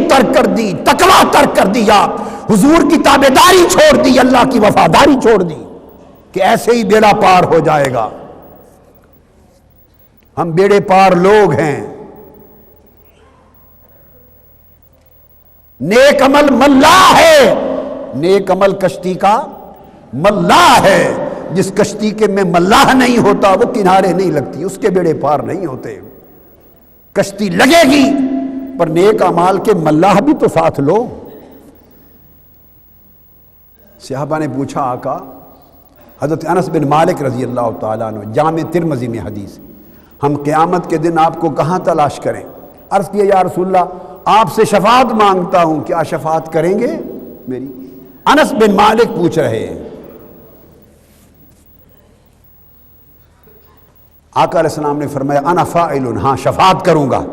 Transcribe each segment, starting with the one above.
ترک کر دی، تقویٰ ترک کر دیا، حضور کی تابعداری چھوڑ دی، اللہ کی وفاداری چھوڑ دی، کہ ایسے ہی بیڑا پار ہو جائے گا۔ ہم بیڑے پار لوگ ہیں۔ نیک عمل ملاح ہے، نیک عمل کشتی کا ملاح ہے، جس کشتی کے میں ملاح نہیں ہوتا وہ کنارے نہیں لگتی، اس کے بیڑے پار نہیں ہوتے۔ کشتی لگے گی پر نیک اعمال کے ملاح بھی تو ساتھ لو۔ صحابہ نے پوچھا آقا، حضرت انس بن مالک رضی اللہ تعالیٰ عنہ، جامع ترمذی میں حدیث، ہم قیامت کے دن آپ کو کہاں تلاش کریں؟ عرض کیا یا رسول اللہ آپ سے شفاعت مانگتا ہوں، کیا شفاعت کریں گے میری؟ انس بن مالک پوچھ رہے ہیں۔ آقا علیہ السلام نے فرمایا انا فاعل، ہاں شفاعت کروں گا۔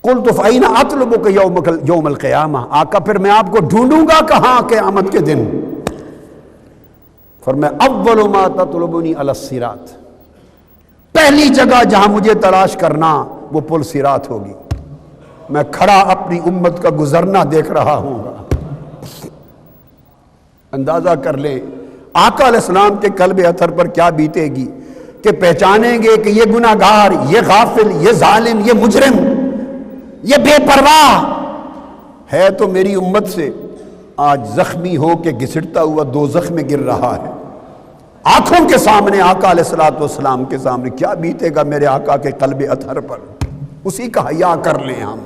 قلت فأین اطلبک یوم القیامہ، آقا پھر میں آپ کو ڈھونڈوں گا کہاں قیامت کے دن؟ فرمایا اول ما تطلبنی علی الصراط، پہلی جگہ جہاں مجھے تلاش کرنا وہ پل صراط ہوگی، میں کھڑا اپنی امت کا گزرنا دیکھ رہا ہوں گا۔ اندازہ کر لیں آقا علیہ السلام کے قلب اطہر پر کیا بیتے گی، کہ پہچانیں گے کہ یہ گناہگار، یہ غافل، یہ ظالم، یہ مجرم، یہ بے پرواہ ہے تو میری امت سے آج زخمی ہو کے گھسٹتا ہوا دوزخ میں گر رہا ہے۔ آنکھوں کے سامنے آقا علیہ السلام کے سامنے کیا بیتے گا میرے آقا کے قلب اطہر پر، اسی کا حیا کر لیں ہم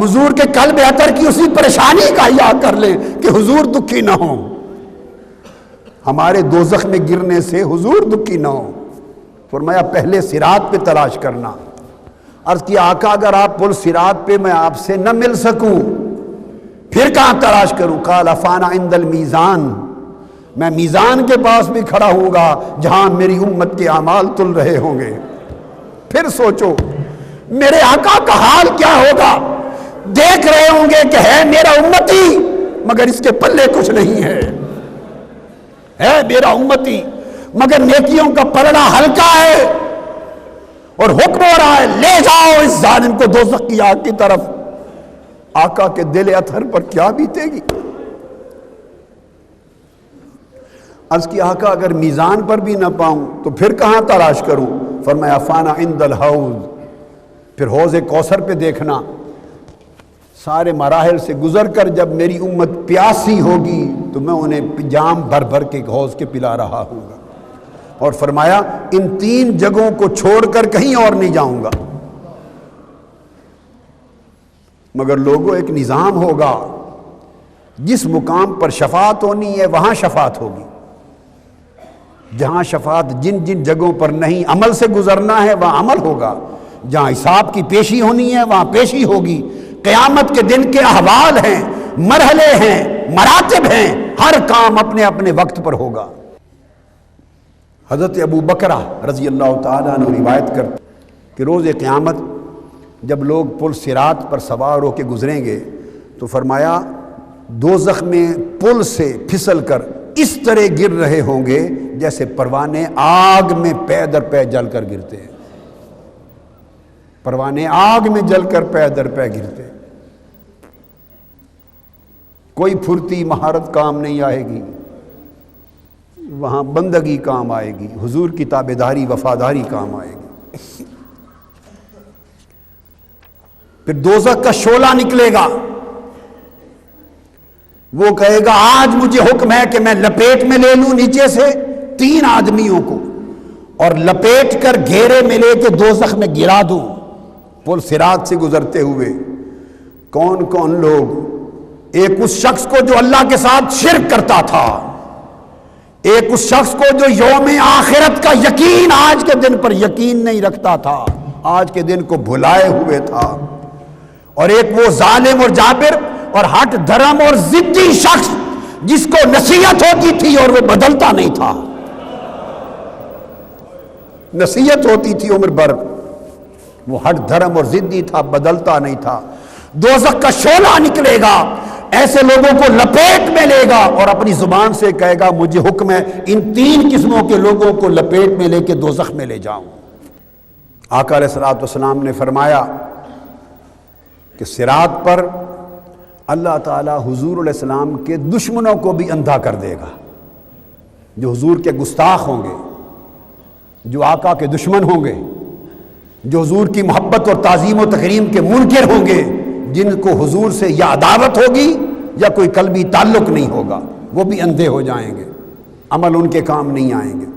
حضور کے قلب اطہر کی اسی پریشانی کا حیا کر لیں کہ حضور دکھی نہ ہو، ہمارے دوزخ میں گرنے سے حضور دکھی نہ ہو۔ فرمایا پہلے صراط پہ تلاش کرنا۔ عرض کیا آقا اگر آپ پل صراط پہ میں آپ سے نہ مل سکوں پھر کہاں تلاش کروں؟ قال فانا عند المیزان، میں میزان کے پاس بھی کھڑا ہوں گا جہاں میری امت کے اعمال تل رہے ہوں گے۔ پھر سوچو میرے آقا کا حال کیا ہوگا، دیکھ رہے ہوں گے کہ ہے میرا امتی مگر اس کے پلے کچھ نہیں ہے میرا امتی مگر نیکیوں کا پلڑا ہلکا ہے، اور حکم ہو رہا ہے لے جاؤ اس ظالم کو دوزخ کی آگ کی طرف۔ آقا کے دل اطہر پر کیا بیتے گی؟ عرض کی آقا اگر میزان پر بھی نہ پاؤں تو پھر کہاں تلاش کروں؟ فرمایا فانا عند الحوض، پھر حوض کوثر پہ دیکھنا، سارے مراحل سے گزر کر جب میری امت پیاسی ہوگی تو میں انہیں جام بھر بھر کے حوض کے پلا رہا ہوں گا۔ اور فرمایا ان تین جگہوں کو چھوڑ کر کہیں اور نہیں جاؤں گا۔ مگر لوگوں ایک نظام ہوگا، جس مقام پر شفاعت ہونی ہے وہاں شفاعت ہوگی، جہاں شفاعت جن جن جگہوں پر نہیں عمل سے گزرنا ہے وہاں عمل ہوگا، جہاں حساب کی پیشی ہونی ہے وہاں پیشی ہوگی۔ قیامت کے دن کے احوال ہیں، مرحلے ہیں، مراتب ہیں، ہر کام اپنے اپنے وقت پر ہوگا۔ حضرت ابو بکرہ رضی اللہ تعالیٰ عنہ روایت کرتے کہ روز قیامت جب لوگ پل صراط پر سوار ہو کے گزریں گے تو فرمایا دوزخ میں پل سے پھسل کر اس طرح گر رہے ہوں گے جیسے پروانے آگ میں پے در پے جل کر گرتے ہیں، پروانے آگ میں جل کر پے در پے گرتے ہیں۔ کوئی پھرتی مہارت کام نہیں آئے گی، وہاں بندگی کام آئے گی، حضور کی تابعداری وفاداری کام آئے گی۔ پھر دوزخ کا شعلہ نکلے گا، وہ کہے گا آج مجھے حکم ہے کہ میں لپیٹ میں لے لوں نیچے سے تین آدمیوں کو اور لپیٹ کر گھیرے میں لے کے دوزخ میں گرا دوں پل صراط سے گزرتے ہوئے۔ کون کون لوگ؟ ایک اس شخص کو جو اللہ کے ساتھ شرک کرتا تھا، ایک اس شخص کو جو یوم آخرت کا یقین آج کے دن پر یقین نہیں رکھتا تھا، آج کے دن کو بھلائے ہوئے تھا، اور ایک وہ ظالم اور جابر اور ہٹ دھرم اور ضدی شخص جس کو نصیحت ہوتی تھی اور وہ بدلتا نہیں تھا، نصیحت ہوتی تھی عمر بھر، وہ ہٹ دھرم اور ضدی تھا، بدلتا نہیں تھا۔ دوزخ کا شعلہ نکلے گا، ایسے لوگوں کو لپیٹ میں لے گا اور اپنی زبان سے کہے گا مجھے حکم ہے ان تین قسموں کے لوگوں کو لپیٹ میں لے کے دوزخ میں لے جاؤں۔ آقا علیہ الصلوۃ والسلام نے فرمایا کہ صراط پر اللہ تعالیٰ حضور علیہ السلام کے دشمنوں کو بھی اندھا کر دے گا، جو حضور کے گستاخ ہوں گے، جو آقا کے دشمن ہوں گے، جو حضور کی محبت اور تعظیم و تکریم کے منکر ہوں گے، جن کو حضور سے یا عداوت ہوگی یا کوئی قلبی تعلق نہیں ہوگا، وہ بھی اندھے ہو جائیں گے، عمل ان کے کام نہیں آئیں گے،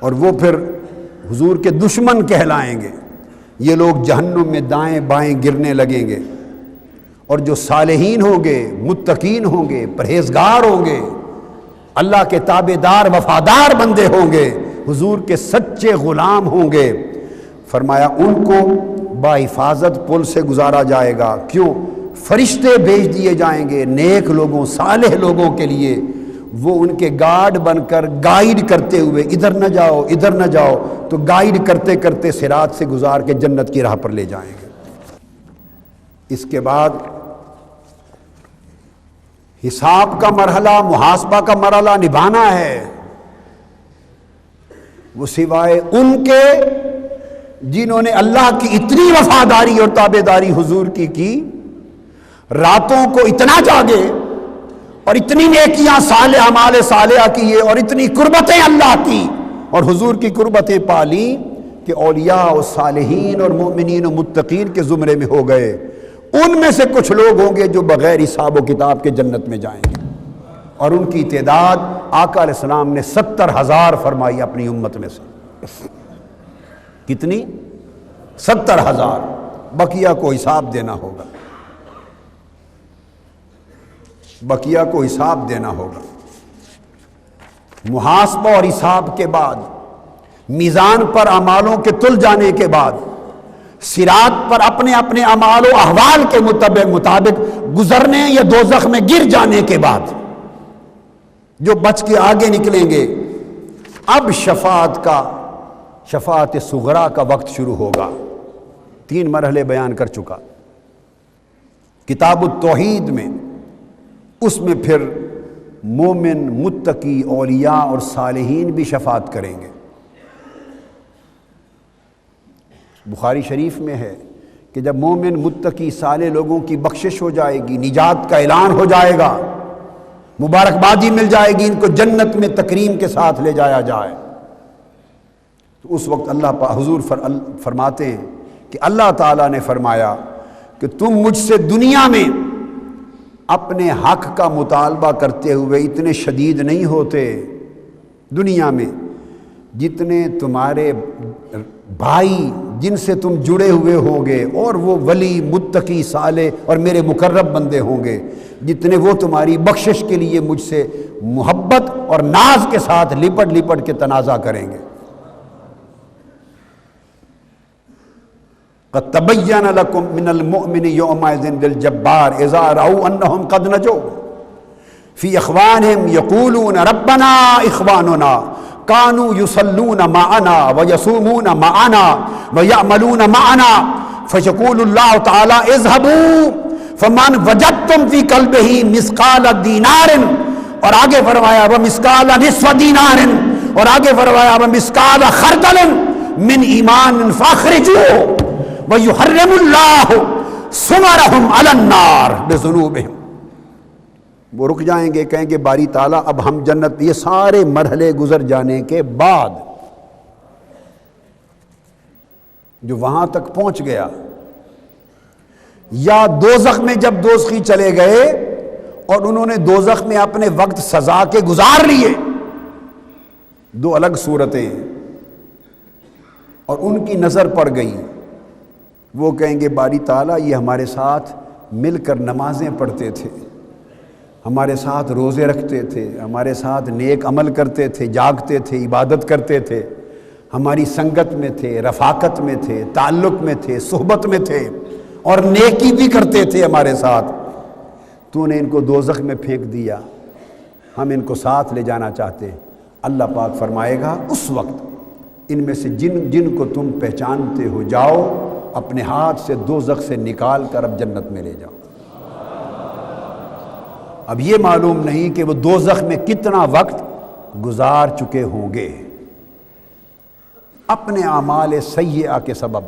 اور وہ پھر حضور کے دشمن کہلائیں گے۔ یہ لوگ جہنم میں دائیں بائیں گرنے لگیں گے، اور جو صالحین ہوں گے، متقین ہوں گے، پرہیزگار ہوں گے، اللہ کے تابع دار وفادار بندے ہوں گے، حضور کے سچے غلام ہوں گے، فرمایا ان کو باحفاظت پل سے گزارا جائے گا۔ کیوں؟ فرشتے بھیج دیے جائیں گے نیک لوگوں، صالح لوگوں کے لیے، وہ ان کے گارڈ بن کر گائیڈ کرتے ہوئے ادھر نہ جاؤ ادھر نہ جاؤ، تو گائیڈ کرتے کرتے صراط سے گزار کے جنت کی راہ پر لے جائیں گے۔ اس کے بعد حساب کا مرحلہ، محاسبہ کا مرحلہ نبھانا ہے، وہ سوائے ان کے جنہوں نے اللہ کی اتنی وفاداری اور تابعداری حضور کی، راتوں کو اتنا جاگے اور اتنی نیکیاں صالح اعمال صالحہ کیے اور اتنی قربتیں اللہ کی اور حضور کی قربتیں پالیں کہ اولیاء و صالحین اور مومنین و متقین کے زمرے میں ہو گئے۔ ان میں سے کچھ لوگ ہوں گے جو بغیر حساب و کتاب کے جنت میں جائیں گے، اور ان کی تعداد آقا علیہ السلام نے 70,000 فرمائی اپنی امت میں سے۔ کتنی؟ 70,000۔ بقیہ کو حساب دینا ہوگا، بقیہ کو حساب دینا ہوگا۔ محاسبہ اور حساب کے بعد، میزان پر اعمالوں کے تل جانے کے بعد، صراط پر اپنے اپنے اعمال و احوال کے مطابق گزرنے یا دوزخ میں گر جانے کے بعد جو بچ کے آگے نکلیں گے، اب شفاعت صغریٰ کا وقت شروع ہوگا۔ 3 مرحلے بیان کر چکا کتاب التوحید میں، اس میں پھر مومن، متقی، اولیاء اور صالحین بھی شفاعت کریں گے۔ بخاری شریف میں ہے کہ جب مومن، متقی، صالح لوگوں کی بخشش ہو جائے گی، نجات کا اعلان ہو جائے گا، مبارکبادی مل جائے گی، ان کو جنت میں تکریم کے ساتھ لے جایا جائے، تو اس وقت حضور فرماتے ہیں کہ اللہ تعالیٰ نے فرمایا کہ تم مجھ سے دنیا میں اپنے حق کا مطالبہ کرتے ہوئے اتنے شدید نہیں ہوتے، دنیا میں جتنے تمہارے بھائی جن سے تم جڑے ہوئے ہوں گے اور وہ ولی، متقی، صالح اور میرے مقرب بندے ہوں گے، جتنے وہ تمہاری بخشش کے لیے مجھ سے محبت اور ناز کے ساتھ لپٹ لپٹ کے تنازع کریں گے۔ قد تبین لکم من المؤمن یومئذ للجبار اذا رأوا انہم قد نجوا فی اخوانہم یقولون ربنا اخواننا كانوا يصلون معنا ويصومون معنا ويعملون معنا فيقول الله تعالى اذهبوا فمن وجدتم في قلبه مثقال دینار، اور آگے فرمایا ومثقال نصف دینار، اور آگے فرمایا ومثقال خردل من ایمان فاخرجوه ويحرم الله ثمرهم على النار بذنوبهم۔ وہ رک جائیں گے، کہیں گے باری تعالیٰ اب ہم جنت، یہ سارے مرحلے گزر جانے کے بعد جو وہاں تک پہنچ گیا، یا دوزخ میں جب دوزخی چلے گئے اور انہوں نے دوزخ میں اپنے وقت سزا کے گزار لیے، 2 الگ صورتیں، اور ان کی نظر پڑ گئی، وہ کہیں گے باری تعالیٰ یہ ہمارے ساتھ مل کر نمازیں پڑھتے تھے، ہمارے ساتھ روزے رکھتے تھے، ہمارے ساتھ نیک عمل کرتے تھے، جاگتے تھے، عبادت کرتے تھے، ہماری سنگت میں تھے، رفاقت میں تھے، تعلق میں تھے، صحبت میں تھے، اور نیکی بھی کرتے تھے ہمارے ساتھ، تو نے ان کو دوزخ میں پھینک دیا، ہم ان کو ساتھ لے جانا چاہتے ہیں۔ اللہ پاک فرمائے گا اس وقت ان میں سے جن کو تم پہچانتے ہو جاؤ، اپنے ہاتھ سے دوزخ سے نکال کر اب جنت میں لے جاؤ۔ اب یہ معلوم نہیں کہ وہ دوزخ میں کتنا وقت گزار چکے ہوں گے اپنے اعمال سیئہ کے سبب،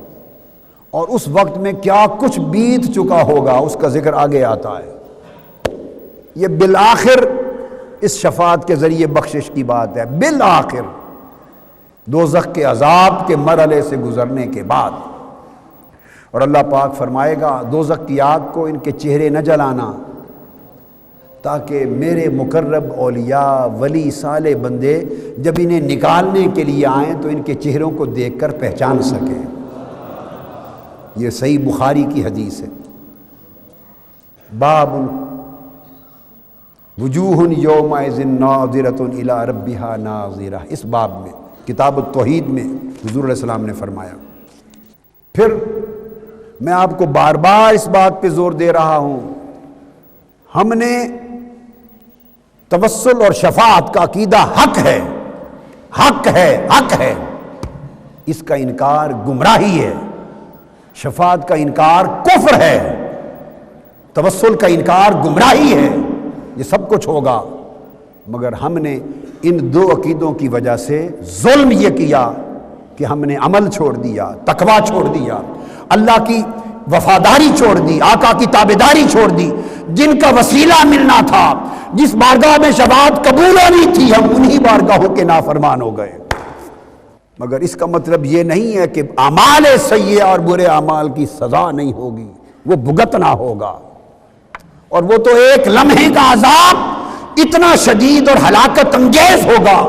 اور اس وقت میں کیا کچھ بیت چکا ہوگا اس کا ذکر آگے آتا ہے۔ یہ بالآخر اس شفاعت کے ذریعے بخشش کی بات ہے، بالآخر دوزخ کے عذاب کے مرحلے سے گزرنے کے بعد۔ اور اللہ پاک فرمائے گا دوزخ کی آگ کو ان کے چہرے نہ جلانا، تاکہ میرے مقرب اولیاء ولی صالح بندے جب انہیں نکالنے کے لیے آئیں تو ان کے چہروں کو دیکھ کر پہچان سکیں۔ یہ صحیح بخاری کی حدیث ہے۔ باب وجوہ یومئذ ناظرۃ الی ربہا ناظرہ، اس باب میں کتاب التوحید میں حضور علیہ السلام نے فرمایا۔ پھر میں آپ کو بار بار اس بات پہ زور دے رہا ہوں، ہم نے توسل اور شفاعت کا عقیدہ حق ہے، حق ہے، حق ہے، اس کا انکار گمراہی ہے، شفاعت کا انکار کفر ہے، توسل کا انکار گمراہی ہے، یہ سب کچھ ہوگا، مگر ہم نے ان دو عقیدوں کی وجہ سے ظلم یہ کیا کہ ہم نے عمل چھوڑ دیا، تقوی چھوڑ دیا، اللہ کی وفاداری چھوڑ دی، آقا کی تابعداری چھوڑ دی، جن کا وسیلہ ملنا تھا، جس بارگاہ میں شفاعت قبول ہونی تھی، ہم انہی بارگاہوں کے نافرمان ہو گئے۔ مگر اس کا مطلب یہ نہیں ہے کہ اعمال سیئہ اور برے اعمال کی سزا نہیں ہوگی، وہ بھگتنا ہوگا، اور وہ تو ایک لمحے کا عذاب اتنا شدید اور ہلاکت انگیز ہوگا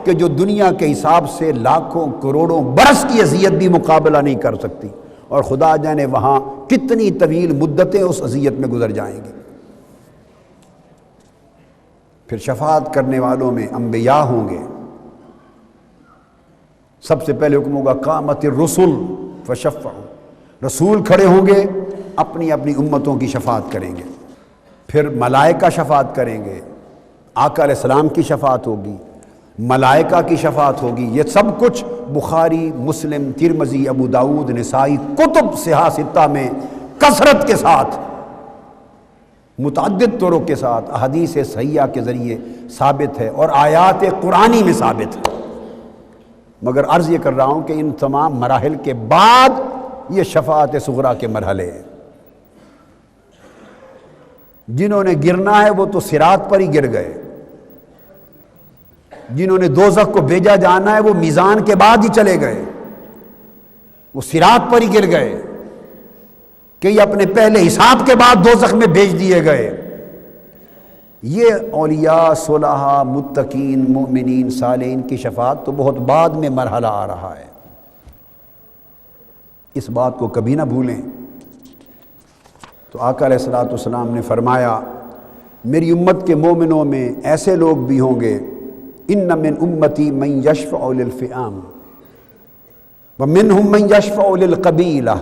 کہ جو دنیا کے حساب سے لاکھوں کروڑوں برس کی اذیت بھی مقابلہ نہیں کر سکتی، اور خدا جانے وہاں کتنی طویل مدتیں اس اذیت میں گزر جائیں گی۔ پھر شفاعت کرنے والوں میں انبیاء ہوں گے، سب سے پہلے حکم ہوگا قامت الرسل فشفعوا، رسول کھڑے ہوں گے اپنی اپنی امتوں کی شفاعت کریں گے، پھر ملائکہ شفاعت کریں گے، آقا علیہ السلام کی شفاعت ہوگی، ملائکہ کی شفاعت ہوگی، یہ سب کچھ بخاری، مسلم، ترمذی، ابو داؤد، نسائی، کتب صحاح ستہ میں کثرت کے ساتھ متعدد طرق کے ساتھ احادیث صحیحہ کے ذریعے ثابت ہے، اور آیات قرآنی میں ثابت ہے۔ مگر عرض یہ کر رہا ہوں کہ ان تمام مراحل کے بعد یہ شفاعت صغریٰ کے مرحلے ہیں۔ جنہوں نے گرنا ہے وہ تو صراط پر ہی گر گئے، جنہوں نے دوزخ کو بھیجا جانا ہے وہ میزان کے بعد ہی چلے گئے، وہ صراط پر ہی گر گئے، کہ اپنے پہلے حساب کے بعد دوزخ میں بھیج دیے گئے۔ یہ اولیاء، صلحاء، متقین، مومنین، صالحین کی شفاعت تو بہت بعد میں مرحلہ آ رہا ہے، اس بات کو کبھی نہ بھولیں۔ تو آقا علیہ الصلوۃ والسلام نے فرمایا میری امت کے مومنوں میں ایسے لوگ بھی ہوں گے، ان من امتی من یشفع للفئام ومنہم من یشفع للقبیلہ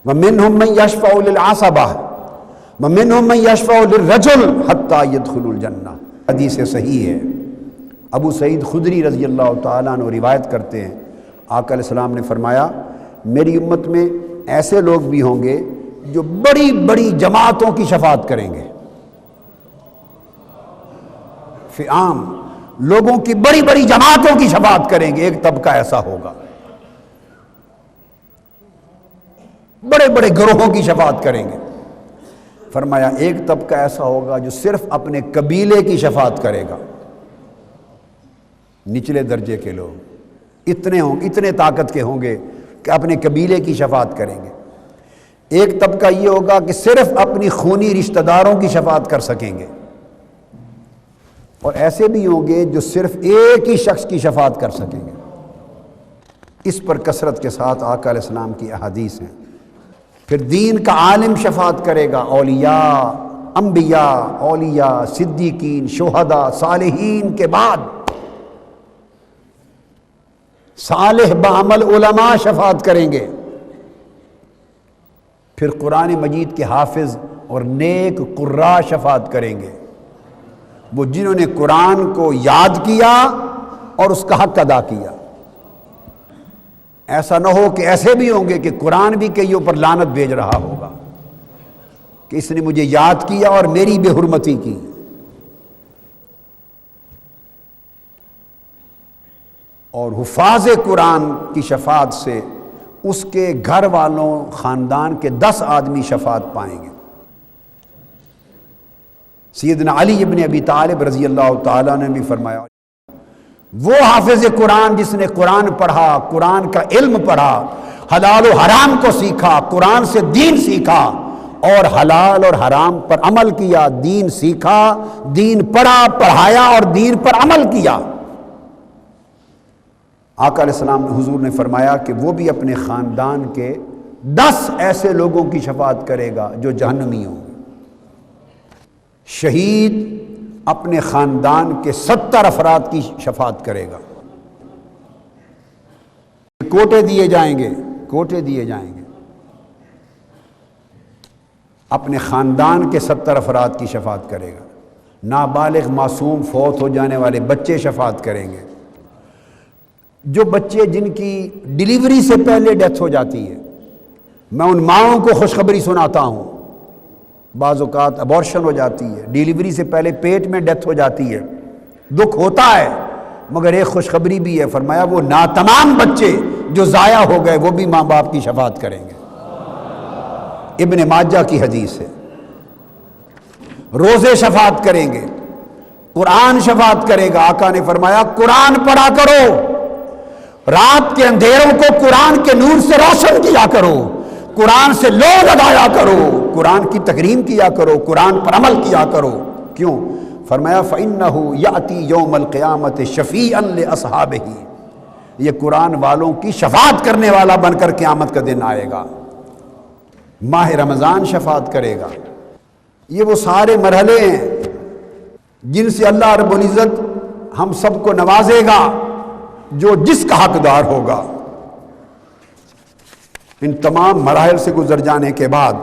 ومنہم من یشفع للعصبہ ومنہم من یشفع للرجل حتی یدخل الجنہ، حدیث صحیح ہے۔ ابو سعید خدری رضی اللہ تعالیٰ عنہ روایت کرتے ہیں، آقا علیہ السلام نے فرمایا میری امت میں ایسے لوگ بھی ہوں گے جو بڑی بڑی جماعتوں کی شفاعت کریں گے، فئام، لوگوں کی بڑی بڑی جماعتوں کی شفاعت کریں گے۔ ایک طبقہ ایسا ہوگا، بڑے بڑے گروہوں کی شفاعت کریں گے۔ فرمایا ایک طبقہ ایسا ہوگا جو صرف اپنے قبیلے کی شفاعت کرے گا، نچلے درجے کے لوگ اتنے طاقت کے ہوں گے کہ اپنے قبیلے کی شفاعت کریں گے۔ ایک طبقہ یہ ہوگا کہ صرف اپنی خونی رشتہ داروں کی شفاعت کر سکیں گے، اور ایسے بھی ہوں گے جو صرف ایک ہی شخص کی شفاعت کر سکیں گے۔ اس پر کثرت کے ساتھ آقا علیہ السلام کی احادیث ہیں۔ پھر دین کا عالم شفاعت کرے گا، اولیاء، انبیاء، اولیاء، صدیقین، شہداء، صالحین کے بعد صالح بعمل علماء شفاعت کریں گے۔ پھر قرآن مجید کے حافظ اور نیک قراء شفاعت کریں گے، وہ جنہوں نے قرآن کو یاد کیا اور اس کا حق ادا کیا۔ ایسا نہ ہو کہ ایسے بھی ہوں گے کہ قرآن بھی کے اوپر لعنت بھیج رہا ہوگا کہ اس نے مجھے یاد کیا اور میری بے حرمتی کی۔ اور حفاظ قرآن کی شفاعت سے اس کے گھر والوں خاندان کے 10 آدمی شفاعت پائیں گے۔ سیدنا علی ابن ابی طالب رضی اللہ تعالیٰ نے بھی فرمایا، وہ حافظ قرآن جس نے قرآن پڑھا، قرآن کا علم پڑھا، حلال و حرام کو سیکھا، قرآن سے دین سیکھا اور حلال اور حرام پر عمل کیا، دین سیکھا، دین پڑھا، پڑھایا اور دین پر عمل کیا۔ آقا علیہ السلام حضور نے فرمایا کہ وہ بھی اپنے خاندان کے 10 ایسے لوگوں کی شفاعت کرے گا جو جہنمی ہوں گے۔ شہید اپنے خاندان کے 70 افراد کی شفاعت کرے گا۔ کوٹے دیے جائیں گے، کوٹے دیے جائیں گے، اپنے خاندان کے 70 افراد کی شفاعت کرے گا۔ نابالغ معصوم فوت ہو جانے والے بچے شفاعت کریں گے۔ جو بچے جن کی ڈیلیوری سے پہلے ڈیتھ ہو جاتی ہے، میں ان ماؤں کو خوشخبری سناتا ہوں، بعض اوقات ابورشن ہو جاتی ہے، ڈیلیوری سے پہلے پیٹ میں ڈیتھ ہو جاتی ہے، دکھ ہوتا ہے، مگر ایک خوشخبری بھی ہے، فرمایا وہ ناتمام بچے جو ضائع ہو گئے وہ بھی ماں باپ کی شفاعت کریں گے۔ ابن ماجہ کی حدیث ہے۔ روزے شفاعت کریں گے، قرآن شفاعت کرے گا۔ آقا نے فرمایا قرآن پڑھا کرو، رات کے اندھیروں کو قرآن کے نور سے روشن کیا کرو، قرآن سے لو لگایا کرو، قرآن کی تکریم کیا کرو، قرآن پر عمل کیا کرو۔ کیوں؟ فرمایا فَإِنَّهُ يَأْتِي يَوْمَ الْقِيَامَةِ شَفِيعًا لِأَصْحَابِهِ، یہ قرآن والوں کی شفاعت کرنے والا بن کر قیامت کا دن آئے گا۔ ماہ رمضان شفاعت کرے گا۔ یہ وہ سارے مرحلے ہیں جن سے اللہ رب العزت ہم سب کو نوازے گا جو جس کا حقدار ہوگا۔ ان تمام مراحل سے گزر جانے کے بعد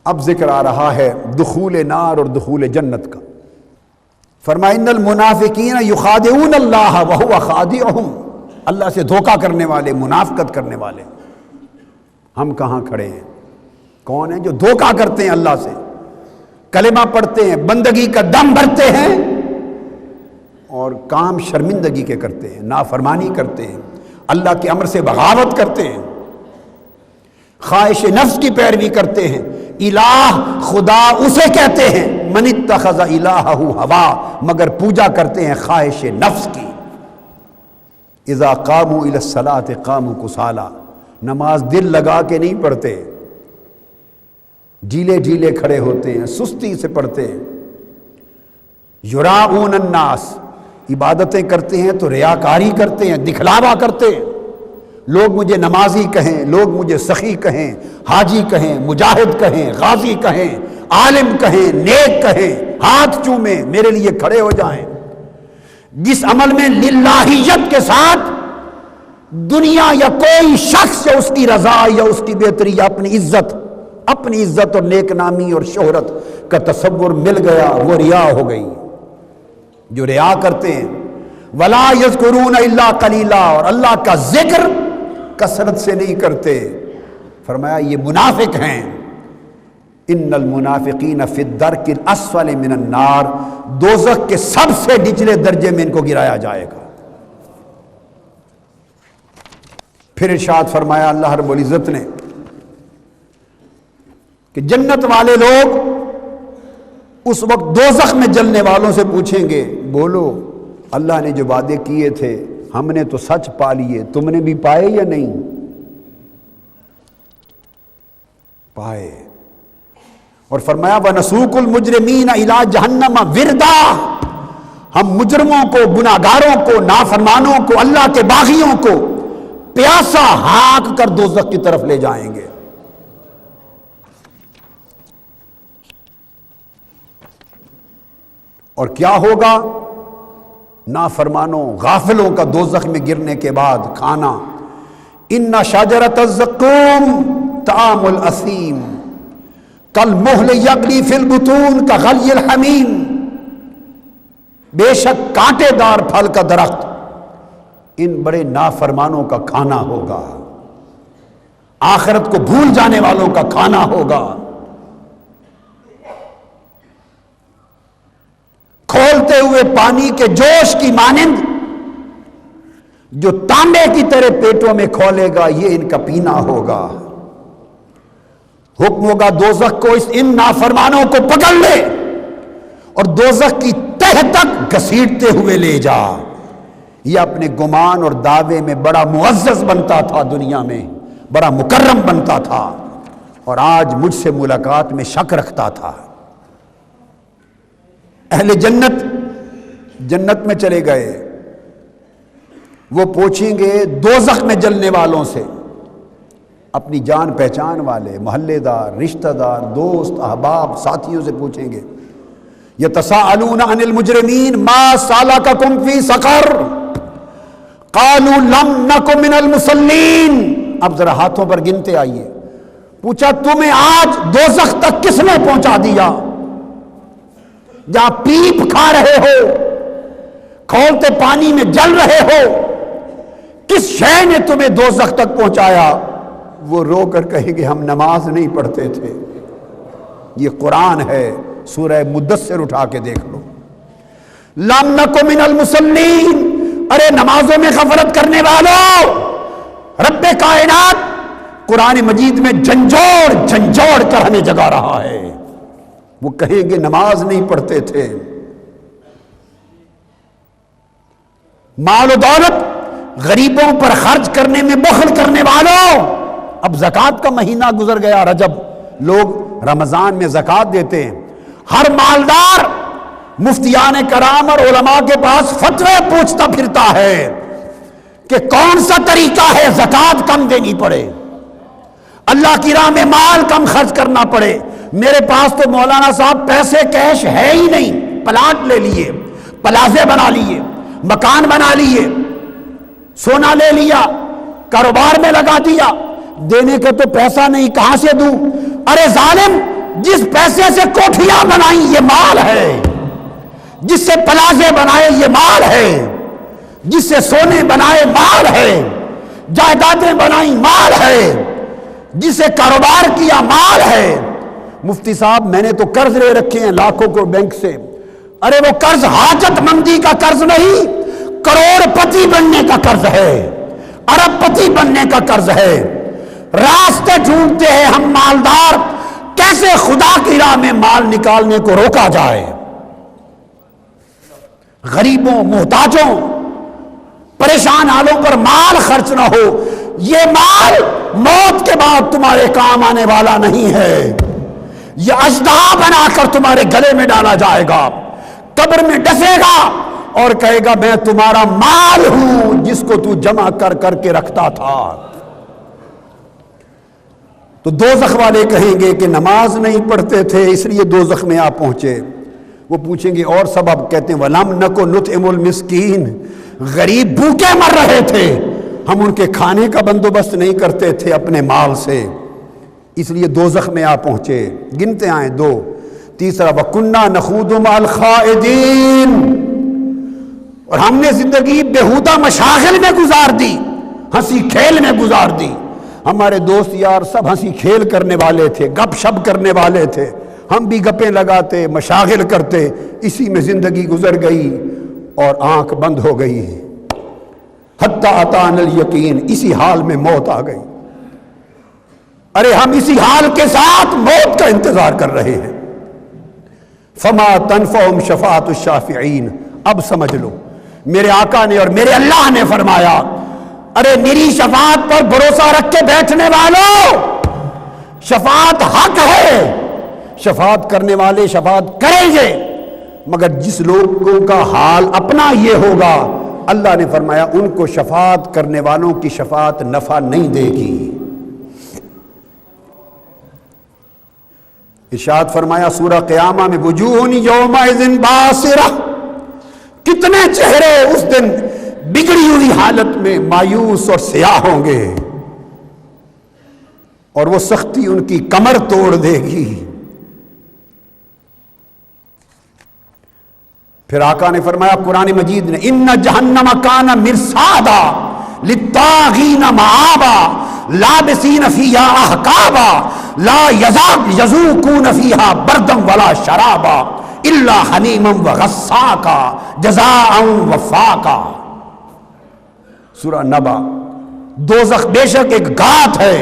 اب ذکر آ رہا ہے دخول نار اور دخول جنت کا۔ فرمایا ان المنافقین یخادعون اللہ وہو خادعہم، اللہ سے دھوکہ کرنے والے، منافقت کرنے والے۔ ہم کہاں کھڑے ہیں؟ کون ہیں جو دھوکہ کرتے ہیں اللہ سے، کلمہ پڑھتے ہیں، بندگی کا دم بھرتے ہیں اور کام شرمندگی کے کرتے ہیں، نافرمانی کرتے ہیں، اللہ کے امر سے بغاوت کرتے ہیں، خواہش نفس کی پیروی کرتے ہیں۔ الہ خدا اسے کہتے ہیں من اتخذ الہہ ہوا، مگر پوجا کرتے ہیں خواہش نفس کی۔ اذا قاموا الی الصلاۃ قاموا کسالی، نماز دل لگا کے نہیں پڑھتے، ڈھیلے ڈھیلے کھڑے ہوتے ہیں، سستی سے پڑھتے ہیں۔ یراؤون الناس، عبادتیں کرتے ہیں تو ریاکاری کرتے ہیں، دکھلاوا کرتے ہیں۔ لوگ مجھے نمازی کہیں، لوگ مجھے سخی کہیں، حاجی کہیں، مجاہد کہیں، غازی کہیں، عالم کہیں، نیک کہیں، ہاتھ چومیں، میرے لیے کھڑے ہو جائیں۔ جس عمل میں للہیت کے ساتھ دنیا یا کوئی شخص یا اس کی رضا یا اس کی بہتری یا اپنی عزت اور نیک نامی اور شہرت کا تصور مل گیا، وہ ریا ہو گئی۔ جو ریا کرتے ہیں ولا یذکرون الا قلیلا، اور اللہ کا ذکر کثرت سے نہیں کرتے، فرمایا یہ منافق ہیں۔ ان المنافقین فی الدرک الاسفل من النار، دوزخ کے سب سے نچلے درجے میں ان کو گرایا جائے گا۔ پھر ارشاد فرمایا اللہ رب العزت نے کہ جنت والے لوگ اس وقت دوزخ میں جلنے والوں سے پوچھیں گے، بولو اللہ نے جو وعدے کیے تھے ہم نے تو سچ پا لیے، تم نے بھی پائے یا نہیں؟ پائے۔ اور فرمایا وَنَسُوقُ الْمُجْرِمِينَ إِلَىٰ جَهَنَّمَ وِرْدًا، ہم مجرموں کو، گناہگاروں کو، نافرمانوں کو، اللہ کے باغیوں کو پیاسا ہانک کر دوزخ کی طرف لے جائیں گے۔ اور کیا ہوگا؟ نافرمانوں، غافلوں کا دوزخ میں گرنے کے بعد کھانا، ان شجرۃ الزقوم طعام الاثیم کالمہل یغلی فی البطون کغلی الحمیم، بے شک کانٹے دار پھل کا درخت ان بڑے نافرمانوں کا کھانا ہوگا، آخرت کو بھول جانے والوں کا کھانا ہوگا۔ کھولتے ہوئے پانی کے جوش کی مانند جو تانبے کی طرح پیٹوں میں کھولے گا یہ ان کا پینا ہوگا۔ حکم ہوگا دوزخ کو ان نافرمانوں کو پکڑ لے اور دوزخ کی تہ تک گھسیٹتے ہوئے لے جا۔ یہ اپنے گمان اور دعوے میں بڑا معزز بنتا تھا، دنیا میں بڑا مکرم بنتا تھا، اور آج مجھ سے ملاقات میں شک رکھتا تھا۔ اہل جنت جنت میں چلے گئے، وہ پوچھیں گے دوزخ میں جلنے والوں سے، اپنی جان پہچان والے، محلے دار، رشتہ دار، دوست، احباب، ساتھیوں سے پوچھیں گے، یتساءلون عن المجرمین ما سالککم فی سقر قالوا لم نک من المصلین۔ اب ذرا ہاتھوں پر گنتے آئیے، پوچھا تمہیں آج دوزخ تک کس نے پہنچا دیا؟ جہاں پیپ کھا رہے ہو، کھولتے پانی میں جل رہے ہو، کس شے نے تمہیں دوزخ تک پہنچایا؟ وہ رو کر کہیں گے ہم نماز نہیں پڑھتے تھے۔ یہ قرآن ہے، سورہ مدثر اٹھا کے دیکھ لو۔ لم نک من المصلین، ارے نمازوں میں غفلت کرنے والوں، رب کائنات قرآن مجید میں جھنجھوڑ جھنجھوڑ کر ہمیں جگا رہا ہے۔ وہ کہیں گے نماز نہیں پڑھتے تھے۔ مال و دولت غریبوں پر خرچ کرنے میں بخل کرنے والوں، اب زکوٰۃ کا مہینہ گزر گیا، رجب، لوگ رمضان میں زکوٰۃ دیتے ہیں۔ ہر مالدار مفتیان کرام اور علماء کے پاس فتوے پوچھتا پھرتا ہے کہ کون سا طریقہ ہے زکوٰۃ کم دینی پڑے، اللہ کی راہ میں مال کم خرچ کرنا پڑے۔ میرے پاس تو مولانا صاحب پیسے کیش ہے ہی نہیں، پلاٹ لے لیے، پلازے بنا لیے، مکان بنا لیے، سونا لے لیا، کاروبار میں لگا دیا، دینے کا تو پیسہ نہیں، کہاں سے دوں؟ ارے ظالم، جس پیسے سے کوٹھیاں بنائیں یہ مال ہے، جس سے پلازے بنائے یہ مال ہے، جس سے سونے بنائے مال ہے، جائیدادیں بنائیں مال ہے، جس سے کاروبار کیا مال ہے۔ مفتی صاحب میں نے تو قرض لے رکھے ہیں لاکھوں کو بینک سے۔ ارے وہ قرض حاجت مندی کا قرض نہیں، کروڑ پتی بننے کا قرض ہے، ارب پتی بننے کا قرض ہے۔ راستے ڈھونڈتے ہیں ہم مالدار، کیسے خدا کی راہ میں مال نکالنے کو روکا جائے۔ غریبوں، محتاجوں، پریشان حالوں پر مال خرچ نہ ہو۔ یہ مال موت کے بعد تمہارے کام آنے والا نہیں ہے، یہ اژدہا بنا کر تمہارے گلے میں ڈالا جائے گا، قبر میں ڈسے گا اور کہے گا میں تمہارا مال ہوں جس کو تو جمع کر کر کے رکھتا تھا۔ تو دوزخ والے کہیں گے کہ نماز نہیں پڑھتے تھے اس لیے دوزخ میں آپ پہنچے۔ وہ پوچھیں گے اور سبب، کہتے ہیں وَلَمْ نَكُ نُطْعِمُ الْمِسْكِينَ، غریب بھوکے مر رہے تھے، ہم ان کے کھانے کا بندوبست نہیں کرتے تھے اپنے مال سے، اس لیے دوزخ میں آپ پہنچے۔ گنتے آئیں دو۔ تیسرا وَكُنَّا نَخُوضُ مَعَ الْخَائِضِينَ، اور ہم نے زندگی بیہودہ مشاغل میں گزار دی، ہنسی کھیل میں گزار دی۔ ہمارے دوست یار سب ہنسی کھیل کرنے والے تھے، گپ شپ کرنے والے تھے، ہم بھی گپیں لگاتے، مشاغل کرتے، اسی میں زندگی گزر گئی اور آنکھ بند ہو گئی۔ حتی اتانا الیقین، اسی حال میں موت آ گئی۔ ارے ہم اسی حال کے ساتھ موت کا انتظار کر رہے ہیں۔ فما تنفعهم شفاعت الشافعین، اب سمجھ لو میرے آقا نے اور میرے اللہ نے فرمایا ارے میری شفاعت پر بھروسہ رکھ کے بیٹھنے والوں، شفاعت حق ہے، شفاعت کرنے والے شفاعت کریں گے، مگر جس لوگوں کا حال اپنا یہ ہوگا اللہ نے فرمایا ان کو شفاعت کرنے والوں کی شفاعت نفع نہیں دے گی۔ ارشاد فرمایا سورہ قیامہ میں وجوہ یومئذ باسرہ، کتنے چہرے اس دن بگڑی ہوئی حالت میں مایوس اور سیاہ ہوں گے، اور وہ سختی ان کی کمر توڑ دے گی۔ پھر آقا نے فرمایا قرآن مجید نے ان جہنم کان مرصادا للطاغین مآبا لابسین فیہا احقابا لا یذوقون فیہا بردا ولا شرابا الا حمیما وغساقا جزاء وفاقا۔ سورہ نبا، دوزخ بے شک ایک گھات ہے،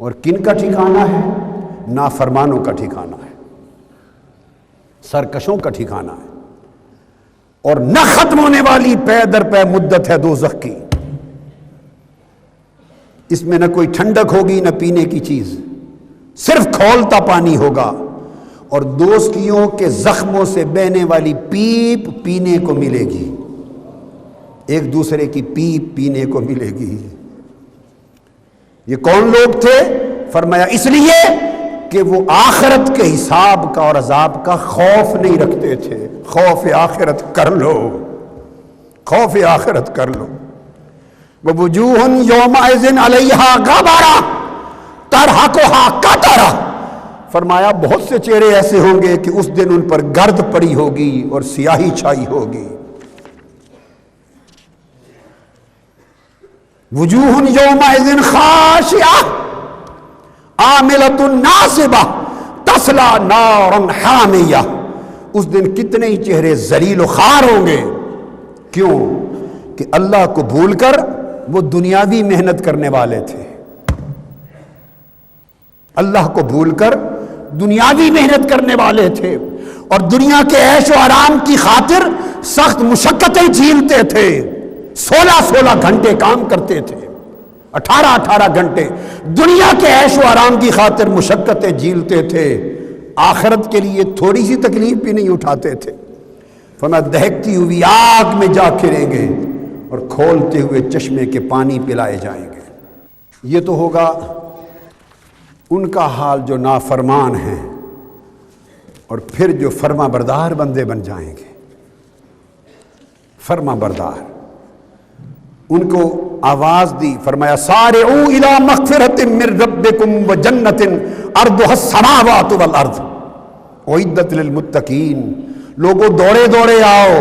اور کن کا ٹھکانہ ہے؟ نافرمانوں کا ٹھکانہ ہے، سرکشوں کا ٹھکانہ ہے، اور نہ ختم ہونے والی پے در پے مدت ہے دوزخ کی۔ اس میں نہ کوئی ٹھنڈک ہوگی نہ پینے کی چیز، صرف کھولتا پانی ہوگا، اور دوزخیوں کے زخموں سے بہنے والی پیپ پینے کو ملے گی، ایک دوسرے کی پیپ پینے کو ملے گی۔ یہ کون لوگ تھے؟ فرمایا اس لیے کہ وہ آخرت کے حساب کا اور عذاب کا خوف نہیں رکھتے تھے۔ خوف آخرت کر لو، خوف آخرت کر لو۔ وَوُجُوهٌ يَوْمَئِذٍ عَلَيْهَا غَبَرَةٌ تَرْهَقُهَا قَتَرَةٌ، فرمایا بہت سے چہرے ایسے ہوں گے کہ اس دن ان پر گرد پڑی ہوگی اور سیاہی چھائی ہوگی۔ وجوہ یومئذ خاشعہ عاملۃ ناصبہ تصلی نارا حامیہ، اس دن کتنے ہی چہرے ذلیل و خوار ہوں گے۔ کیوں؟ کہ اللہ کو بھول کر وہ دنیاوی محنت کرنے والے تھے، اللہ کو بھول کر دنیاوی محنت کرنے والے تھے، اور دنیا کے عیش و آرام کی خاطر سخت مشقتیں جھیلتے تھے، 16 گھنٹے کام کرتے تھے، 18 گھنٹے دنیا کے عیش و آرام کی خاطر مشقتیں جھیلتے تھے، آخرت کے لیے تھوڑی سی تکلیف بھی نہیں اٹھاتے تھے۔ فرمایا دہکتی ہوئی آگ میں جا گریں گے اور کھولتے ہوئے چشمے کے پانی پلائے جائیں گے۔ یہ تو ہوگا ان کا حال جو نافرمان ہیں، اور پھر جو فرما بردار بندے بن جائیں گے، فرما بردار، ان کو آواز دی، فرمایا سارعوا الی مغفرۃ من ربکم وجنۃ عرضها السماوات والارض اعدت للمتقین، لوگوں دوڑے دوڑے آؤ،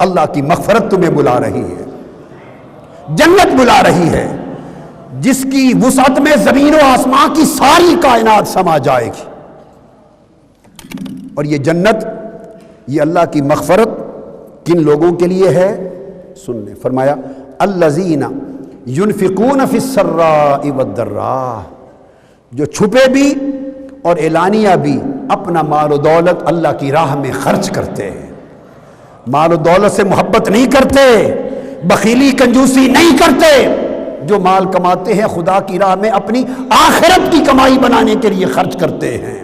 اللہ کی مغفرت تمہیں بلا رہی ہے، جنت بلا رہی ہے جس کی وسعت میں زمین و آسمان کی ساری کائنات سما جائے گی۔ اور یہ جنت، یہ اللہ کی مغفرت کن لوگوں کے لیے ہے؟ سن لیں، فرمایا الذین ينفقون فی السراء والضراء، جو چھپے بھی اور اعلانیہ بھی اپنا مال و دولت اللہ کی راہ میں خرچ کرتے ہیں، مال و دولت سے محبت نہیں کرتے، بخیلی کنجوسی نہیں کرتے، جو مال کماتے ہیں خدا کی راہ میں اپنی آخرت کی کمائی بنانے کے لیے خرچ کرتے ہیں۔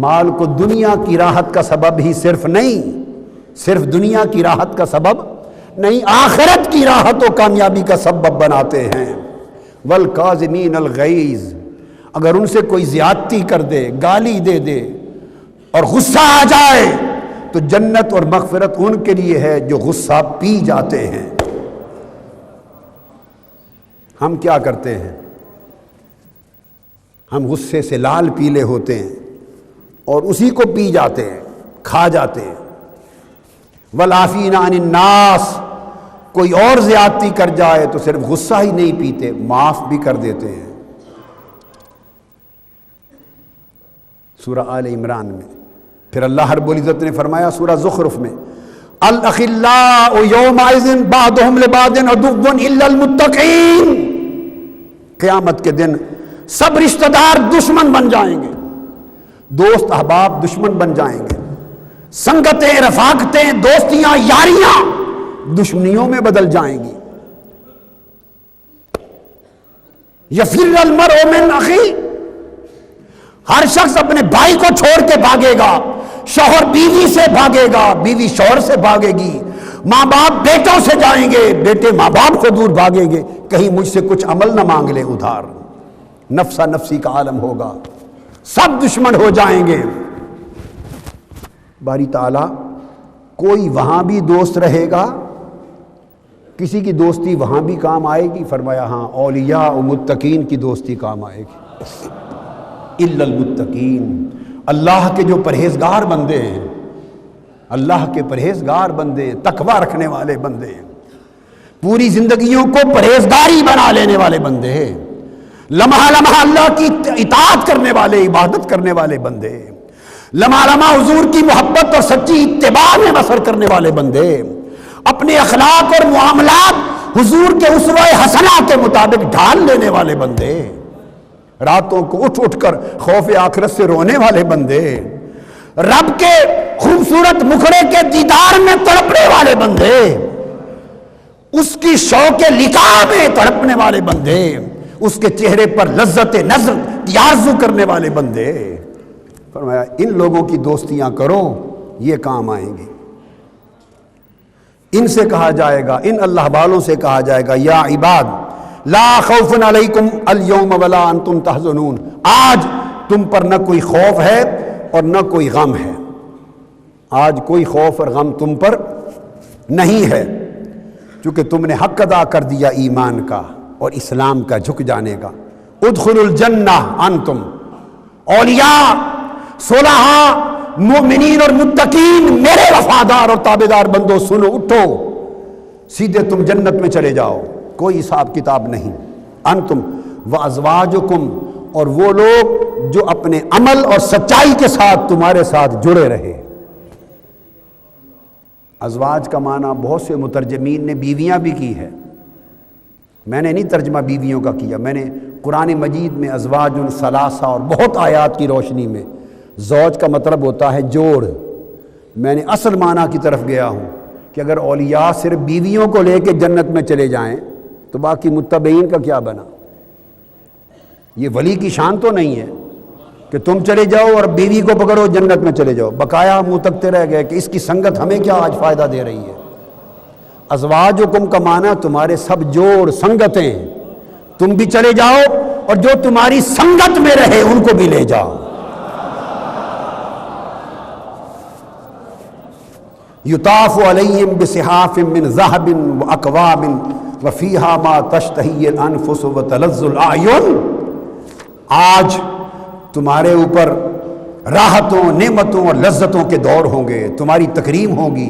مال کو دنیا کی راحت کا سبب ہی صرف نہیں، صرف دنیا کی راحت کا سبب نہیں، آخرت کی راحت و کامیابی کا سبب بناتے ہیں۔ والکاظمین الغیظ، اگر ان سے کوئی زیادتی کر دے، گالی دے دے اور غصہ آ جائے تو جنت اور مغفرت ان کے لیے ہے جو غصہ پی جاتے ہیں۔ ہم کیا کرتے ہیں؟ ہم غصے سے لال پیلے ہوتے ہیں اور اسی کو پی جاتے ہیں، کھا جاتے ہیں۔ والعافین عن الناس، کوئی اور زیادتی کر جائے تو صرف غصہ ہی نہیں پیتے، معاف بھی کر دیتے ہیں۔ سورہ آل عمران میں پھر اللہ رب العزت نے فرمایا سورہ زخرف میں الاخلاء یومئذ بعضهم لبعض عدو الا المتقین، قیامت کے دن سب رشتہ دار دشمن بن جائیں گے، دوست احباب دشمن بن جائیں گے، سنگتیں، رفاقتیں، دوستیاں، یاریاں دشمنیوں میں بدل جائیں گی۔ یفر المرء من اخی، ہر شخص اپنے بھائی کو چھوڑ کے بھاگے گا، شوہر بیوی سے بھاگے گا، بیوی شوہر سے بھاگے گی، ماں باپ بیٹوں سے جائیں گے، بیٹے ماں باپ کو دور بھاگیں گے، کہیں مجھ سے کچھ عمل نہ مانگ لے ادھار، نفسا نفسی کا عالم ہوگا، سب دشمن ہو جائیں گے۔ باری تعالیٰ کوئی وہاں بھی دوست رہے گا، کسی کی دوستی وہاں بھی کام آئے گی؟ فرمایا ہاں، اولیاء و متقین کی دوستی کام آئے گی، الا المتقین، اللہ کے جو پرہیزگار بندے ہیں، اللہ کے پرہیزگار بندے ہیں، تقوی رکھنے والے بندے ہیں، پوری زندگیوں کو پرہیزگاری بنا لینے والے بندے ہیں، لمحہ لمحہ اللہ کی اطاعت کرنے والے، عبادت کرنے والے بندے ہیں، لمحہ لمحہ حضور کی محبت اور سچی اتباع میں بسر کرنے والے بندے، اپنے اخلاق اور معاملات حضور کے اسوہ حسنہ کے مطابق ڈھال لینے والے بندے، راتوں کو اٹھ اٹھ کر خوف آخرت سے رونے والے بندے، رب کے خوبصورت مکھڑے کے دیدار میں تڑپنے والے بندے، اس کی شوق لقاء میں تڑپنے والے بندے، اس کے چہرے پر لذت نظر آرزو کرنے والے بندے۔ فرمایا ان لوگوں کی دوستیاں کرو، یہ کام آئیں گے۔ ان سے کہا جائے گا، ان اللہ والوں سے کہا جائے گا، یا عباد لا خوف علیکم اليوم ولا انتم تحزنون، آج تم پر نہ کوئی خوف ہے اور نہ کوئی غم ہے۔ آج کوئی خوف اور غم تم پر نہیں ہے، چونکہ تم نے حق ادا کر دیا ایمان کا اور اسلام کا جھک جانے کا۔ ادخلوا الجنہ انتم اولیاء صلحاء مومنین اور متقین، میرے وفادار اور تابعدار بندو سنو، اٹھو، سیدھے تم جنت میں چلے جاؤ، کوئی حساب کتاب نہیں۔ انتم وازواجکم، اور وہ لوگ جو اپنے عمل اور سچائی کے ساتھ تمہارے ساتھ جڑے رہے۔ ازواج کا معنی بہت سے مترجمین نے بیویاں بھی کی ہے، میں نے نہیں ترجمہ بیویوں کا کیا، میں نے قرآن مجید میں ازواج ثلاثہ اور بہت آیات کی روشنی میں زوج کا مطلب ہوتا ہے جوڑ، میں نے اصل معنی کی طرف گیا ہوں کہ اگر اولیاء صرف بیویوں کو لے کے جنت میں چلے جائیں تو باقی متبعین کا کیا بنا؟ یہ ولی کی شان تو نہیں ہے کہ تم چلے جاؤ اور بیوی کو پکڑو جنت میں چلے جاؤ، بقایا منہ تکتے رہ گئے کہ اس کی سنگت ہمیں کیا آج فائدہ دے رہی ہے۔ ازواجکم کا معنی تمہارے سب جوڑ سنگتیں، تم بھی چلے جاؤ اور جو تمہاری سنگت میں رہے ان کو بھی لے جاؤ۔ یطاف علیہم بصحاف من ذہب واکواب وفیہا ما تشتہی الانفس وتلذ الاعین، آج تمہارے اوپر راحتوں، نعمتوں اور لذتوں کے دور ہوں گے، تمہاری تکریم ہوگی،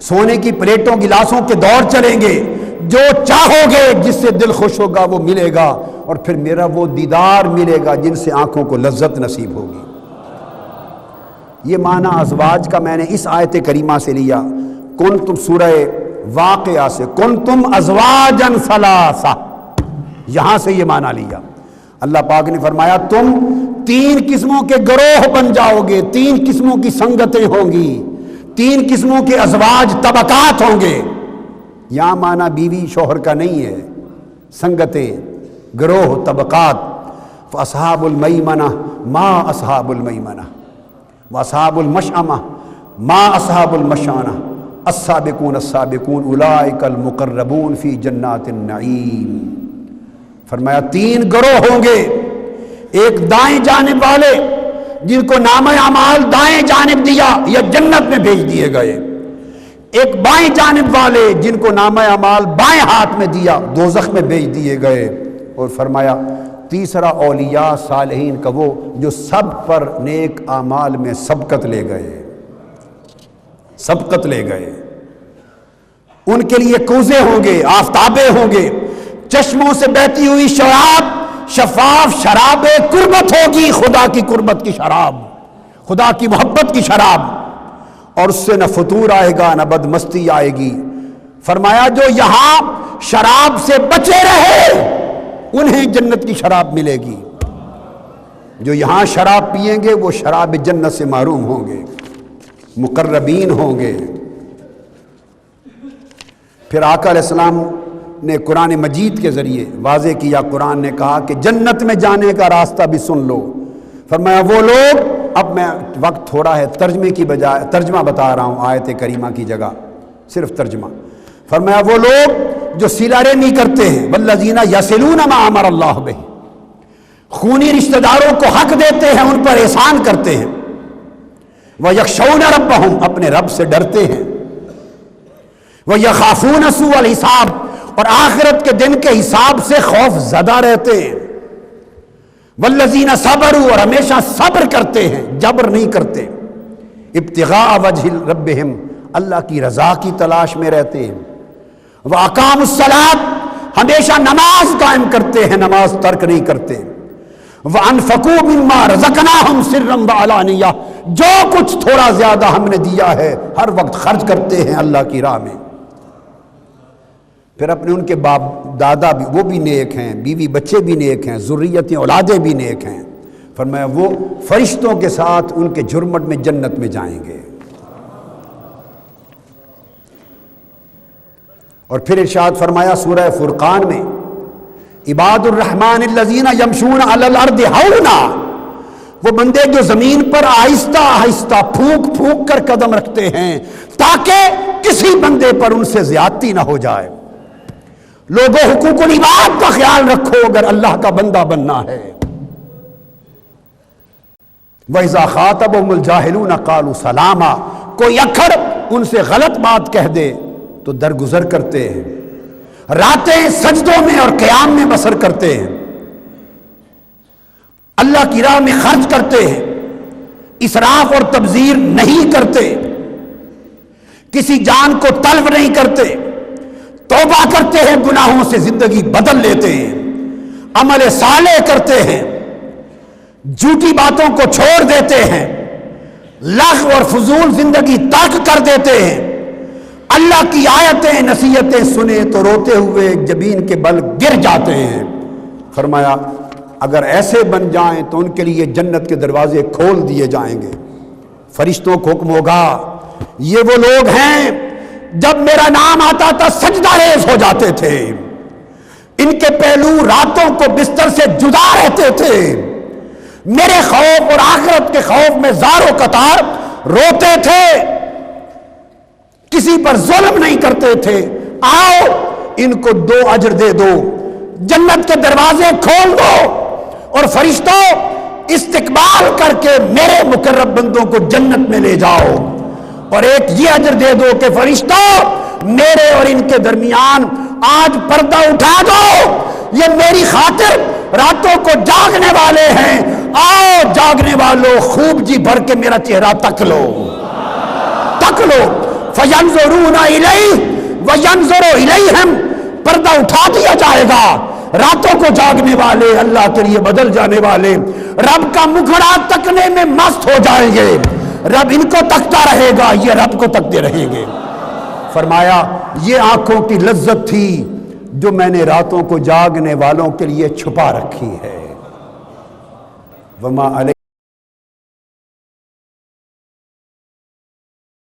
سونے کی پلیٹوں گلاسوں کے دور چلیں گے، جو چاہو گے جس سے دل خوش ہوگا وہ ملے گا، اور پھر میرا وہ دیدار ملے گا جن سے آنکھوں کو لذت نصیب ہوگی۔ یہ معنی ازواج کا میں نے اس آیت کریمہ سے لیا، کنتم سورہ واقعہ سے، کنتم ازواجا ثلاثہ، یہاں سے یہ معنی لیا۔ اللہ پاک نے فرمایا تم تین قسموں کے گروہ بن جاؤ گے، تین قسموں کی سنگتیں ہوں گی، تین قسموں کے ازواج طبقات ہوں گے۔ یہاں معنی بیوی شوہر کا نہیں ہے، سنگتیں، گروہ، طبقات۔ فاصحاب المیمنہ ما اصحاب المیمنہ واصحاب المشأمہ ما اصحاب المشأمہ السابقون السابقون اولئک المقربون فی جنات النعیم۔ فرمایا تین گروہ ہوں گے، ایک دائیں جانب والے جن کو نامہ اعمال دائیں جانب دیا یا جنت میں بھیج دیے گئے، ایک بائیں جانب والے جن کو نامہ اعمال بائیں ہاتھ میں دیا دوزخ میں بھیج دیے گئے، اور فرمایا تیسرا اولیاء صالحین کا وہ جو سب پر نیک اعمال میں سبقت لے گئے، سبقت لے گئے، ان کے لیے کوزے ہوں گے، آفتابے ہوں گے، چشموں سے بہتی ہوئی شراب، شفاف شراب قربت ہوگی، خدا کی قربت کی شراب، خدا کی محبت کی شراب، اور اس سے نہ فطور آئے گا نہ بدمستی آئے گی۔ فرمایا جو یہاں شراب سے بچے رہے انہیں جنت کی شراب ملے گی، جو یہاں شراب پیئیں گے وہ شراب جنت سے محروم ہوں گے، مقربین ہوں گے۔ پھر آقا علیہ السلام نے قرآن مجید کے ذریعے واضح کیا، قرآن نے کہا کہ جنت میں جانے کا راستہ بھی سن لو۔ فرمایا وہ لوگ، اب میں وقت تھوڑا ہے ترجمے کی بجائے ترجمہ بتا رہا ہوں آیت کریمہ کی جگہ صرف ترجمہ۔ فرمایا وہ لوگ جو صلہ رحمی کرتے ہیں، والذین یصلون ما امر اللہ بہ، خونی رشتہ داروں کو حق دیتے ہیں، ان پر احسان کرتے ہیں، ویخشون ربہم، اپنے رب سے ڈرتے ہیں، ویخافون سوء الحساب، اور آخرت کے دن کے حساب سے خوف زدہ رہتے ہیں، والذین صبروا، اور ہمیشہ صبر کرتے ہیں، جبر نہیں کرتے، ابتغاء وجہ ربہم، اللہ کی رضا کی تلاش میں رہتے ہیں، وَأَقَامُوا الصَّلَاةَ، ہمیشہ نماز قائم کرتے ہیں، نماز ترک نہیں کرتے، وَأَنفَقُوا مِمَّا رَزَقْنَاهُمْ سِرًّا وَعَلَانِيَّةً، جو کچھ تھوڑا زیادہ ہم نے دیا ہے ہر وقت خرچ کرتے ہیں اللہ کی راہ میں، پھر اپنے ان کے باپ دادا بھی وہ بھی نیک ہیں، بیوی بچے بھی نیک ہیں، ذریتیں اولادیں بھی نیک ہیں، فرمایا وہ فرشتوں کے ساتھ ان کے جھرمٹ میں جنت میں جائیں گے۔ اور پھر ارشاد فرمایا سورہ فرقان میں، عباد الرحمن الذین یمشون علی الارض ہونا، وہ بندے جو زمین پر آہستہ آہستہ پھونک پھونک کر قدم رکھتے ہیں تاکہ کسی بندے پر ان سے زیادتی نہ ہو جائے۔ لوگوں حقوق العباد کا خیال رکھو اگر اللہ کا بندہ بننا ہے۔ وَإِذَا خَاطَبَهُمُ الْجَاهِلُونَ قَالُوا سَلَامًا، کوئی اکھڑ ان سے غلط بات کہہ دے تو درگزر کرتے ہیں، راتیں سجدوں میں اور قیام میں بسر کرتے ہیں، اللہ کی راہ میں خرچ کرتے ہیں، اسراف اور تبذیر نہیں کرتے، کسی جان کو تلف نہیں کرتے، توبہ کرتے ہیں، گناہوں سے زندگی بدل لیتے ہیں، عمل صالح کرتے ہیں، جھوٹی باتوں کو چھوڑ دیتے ہیں، لغو اور فضول زندگی ترک کر دیتے ہیں، اللہ کی آیتیں نصیحتیں سنے تو روتے ہوئے جبین کے بل گر جاتے ہیں۔ فرمایا اگر ایسے بن جائیں تو ان کے لیے جنت کے دروازے کھول دیے جائیں گے۔ فرشتوں کو حکم ہوگا، یہ وہ لوگ ہیں جب میرا نام آتا تھا سجدہ ریز ہو جاتے تھے، ان کے پہلو راتوں کو بستر سے جدا رہتے تھے، میرے خوف اور آخرت کے خوف میں زار و قطار روتے تھے، کسی پر ظلم نہیں کرتے تھے۔ آؤ ان کو 2 اجر دے دو، جنت کے دروازے کھول دو، اور فرشتوں استقبال کر کے میرے مقرب بندوں کو جنت میں لے جاؤ، اور ایک یہ اجر دے دو کہ فرشتوں میرے اور ان کے درمیان آج پردہ اٹھا دو، یہ میری خاطر راتوں کو جاگنے والے ہیں، آؤ جاگنے والوں خوب جی بھر کے میرا چہرہ تک لو، تک لو۔ فَيَنْظُرُونَ إِلَيْهِ وَيَنْظُرُ إِلَيْهِمْ، پردہ اٹھا دیا جائے گا، راتوں کو جاگنے والے اللہ کے لیے بدل جانے والے رب کا مکھڑا تکنے میں مست ہو جائیں گے، رب ان کو تکتا رہے گا، یہ رب کو تکتے رہیں گے۔ فرمایا یہ آنکھوں کی لذت تھی جو میں نے راتوں کو جاگنے والوں کے لیے چھپا رکھی ہے۔ وما علیہ